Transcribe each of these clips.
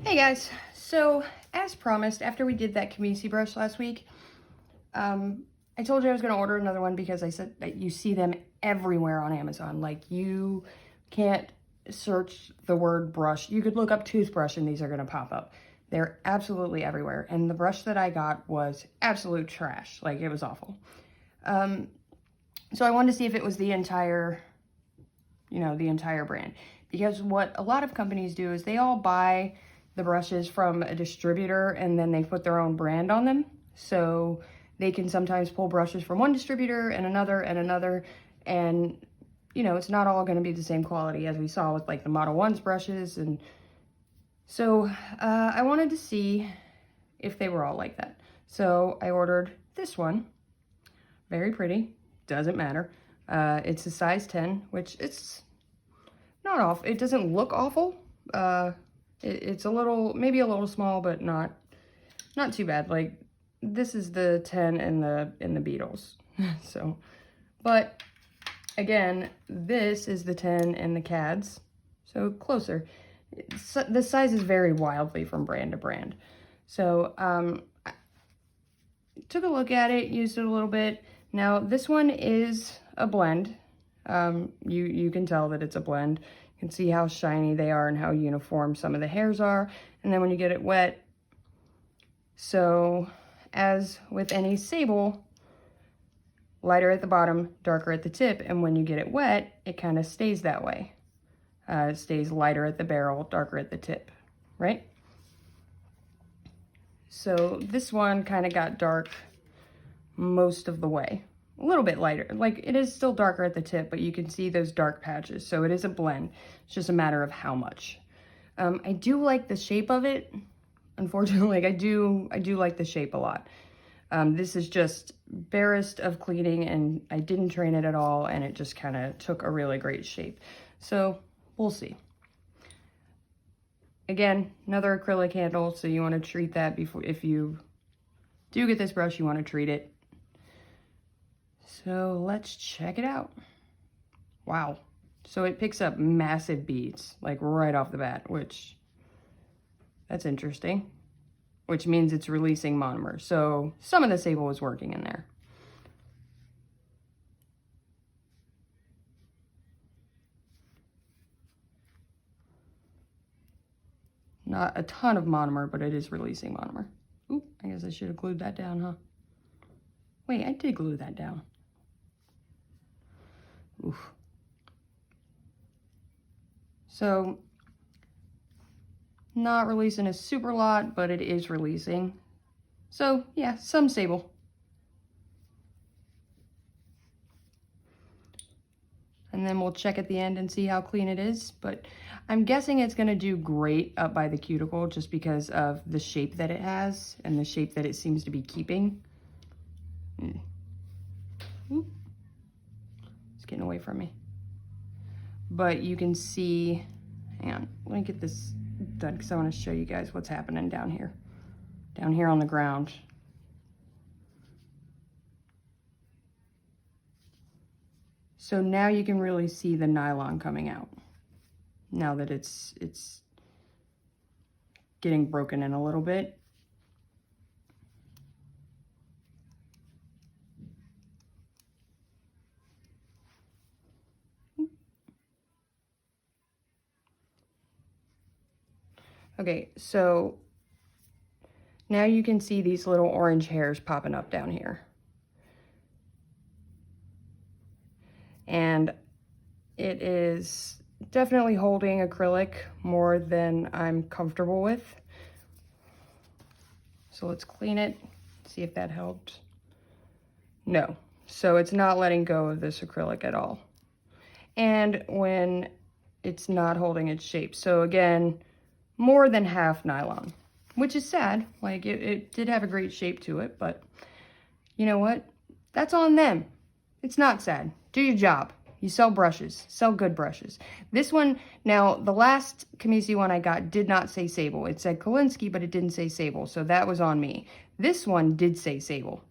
Hey guys, so as promised, after we did that Kemeisi brush last week, I told you I was going to order another one because I said that you see them everywhere on Amazon. Like, you can't search the word brush. You could look up toothbrush and these are going to pop up. They're absolutely everywhere. And the brush that I got was absolute trash. Like, it was awful. So I wanted to see if it was the entire brand. Because what a lot of companies do is they all buy the brushes from a distributor and then they put their own brand on them. So they can sometimes pull brushes from one distributor and another, and it's not all going to be the same quality, as we saw with like the Model 1's brushes. And so I wanted to see if they were all like that. So I ordered this one. Very pretty, doesn't matter. It's a size 10, which it's not off. It doesn't look awful. It's a little, maybe a little small, but not too bad. Like, this is the 10 in the Beatles. So, but again, this is the 10 in the Cads. So closer. The sizes vary wildly from brand to brand. So, I took a look at it, used it a little bit. Now, this one is a blend. You can tell that it's a blend. You can see how shiny they are and how uniform some of the hairs are. And then when you get it wet, so as with any sable, lighter at the bottom, darker at the tip. And when you get it wet, it kind of stays that way. It stays lighter at the barrel, darker at the tip, right? So this one kind of got dark most of the way. A little bit lighter. Like, it is still darker at the tip, but you can see those dark patches. So it is a blend. It's just a matter of how much. I do like the shape of it. Unfortunately, like, I do like the shape a lot. This is just barest of cleaning, and I didn't train it at all, and it just kind of took a really great shape. So we'll see. Again, another acrylic handle, so you want to treat that before, if you do get this brush, you want to treat it. So let's check it out. Wow. So it picks up massive beads, like right off the bat, which, that's interesting. Which means it's releasing monomer. So some of the sable is working in there. Not a ton of monomer, but it is releasing monomer. Ooh, I guess I should have glued that down, huh? Wait, I did glue that down. Oof. So, not releasing a super lot, but it is releasing. So, yeah, some sable. And then we'll check at the end and see how clean it is. But I'm guessing it's going to do great up by the cuticle just because of the shape that it has and the shape that it seems to be keeping. Ooh. It's getting away from me. But you can see, hang on, let me get this done because I want to show you guys what's happening down here on the ground. So now you can really see the nylon coming out now that it's getting broken in a little bit. Okay, so now you can see these little orange hairs popping up down here. And it is definitely holding acrylic more than I'm comfortable with. So let's clean it, see if that helped. No, so it's not letting go of this acrylic at all. And when it's not holding its shape. So again, more than half nylon, which is sad. Like, it did have a great shape to it, but you know what? That's on them. It's not sad. Do your job. You sell brushes. Sell good brushes. This one, now, the last Kemeisi one I got did not say sable. It said Kolinsky, but it didn't say sable, so that was on me. This one did say sable.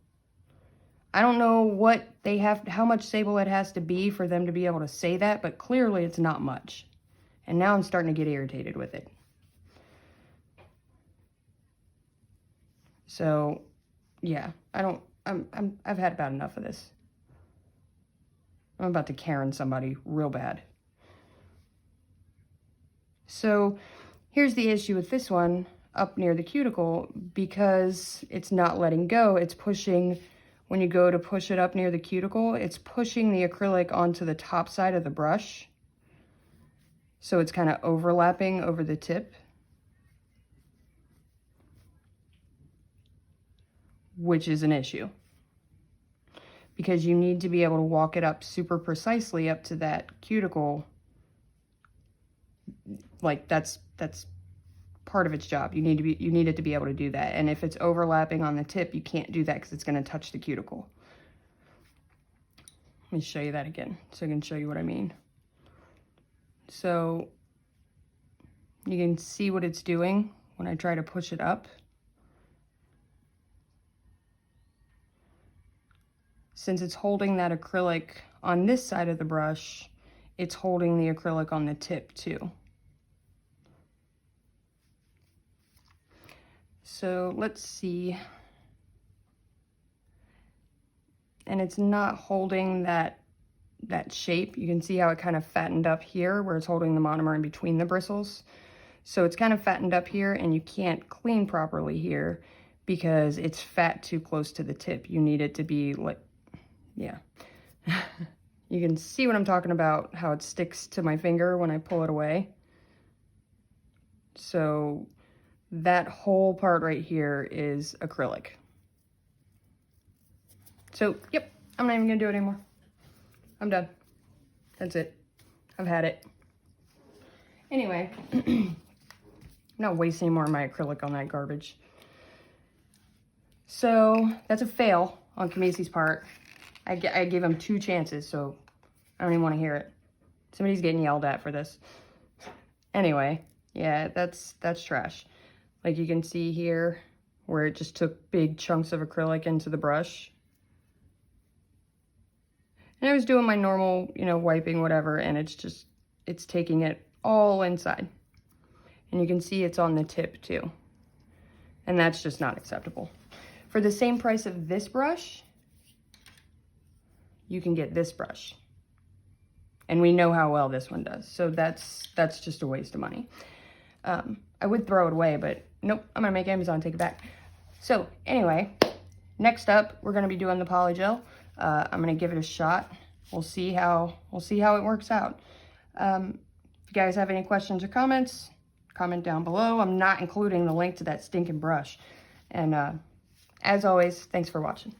I don't know what they have, how much sable it has to be for them to be able to say that, but clearly it's not much. And now I'm starting to get irritated with it. So yeah, I've had about enough of this. I'm about to Karen somebody real bad. So here's the issue with this one up near the cuticle. Because it's not letting go, it's pushing, when you go to push it up near the cuticle, it's pushing the acrylic onto the top side of the brush. So it's kind of overlapping over the tip, which is an issue. Because you need to be able to walk it up super precisely up to that cuticle. Like that's part of its job. You need it to be able to do that. And if it's overlapping on the tip, you can't do that because it's going to touch the cuticle. Let me show you that again so I can show you what I mean. So you can see what it's doing when I try to push it up. Since it's holding that acrylic on this side of the brush, it's holding the acrylic on the tip too. So let's see. And it's not holding that shape. You can see how it kind of fattened up here where it's holding the monomer in between the bristles. So it's kind of fattened up here, and you can't clean properly here because it's fat too close to the tip. You need it to be like, yeah. You can see what I'm talking about, how it sticks to my finger when I pull it away. So that whole part right here is acrylic. So, yep, I'm not even gonna do it anymore. I'm done. That's it. I've had it. Anyway, I'm not wasting more of my acrylic on that garbage. So that's a fail on Kemeisi's part. I gave him 2 chances, so I don't even want to hear it. Somebody's getting yelled at for this. Anyway, yeah, that's trash. Like you can see here where it just took big chunks of acrylic into the brush. And I was doing my normal, you know, wiping, whatever, and it's taking it all inside. And you can see it's on the tip too. And that's just not acceptable. For the same price of this brush, you can get this brush. And we know how well this one does. So that's just a waste of money. I would throw it away, but nope, I'm gonna make Amazon take it back. So anyway, next up, we're gonna be doing the polygel. I'm gonna give it a shot. We'll see how it works out. If you guys have any questions or comments, comment down below. I'm not including the link to that stinking brush. And as always, thanks for watching.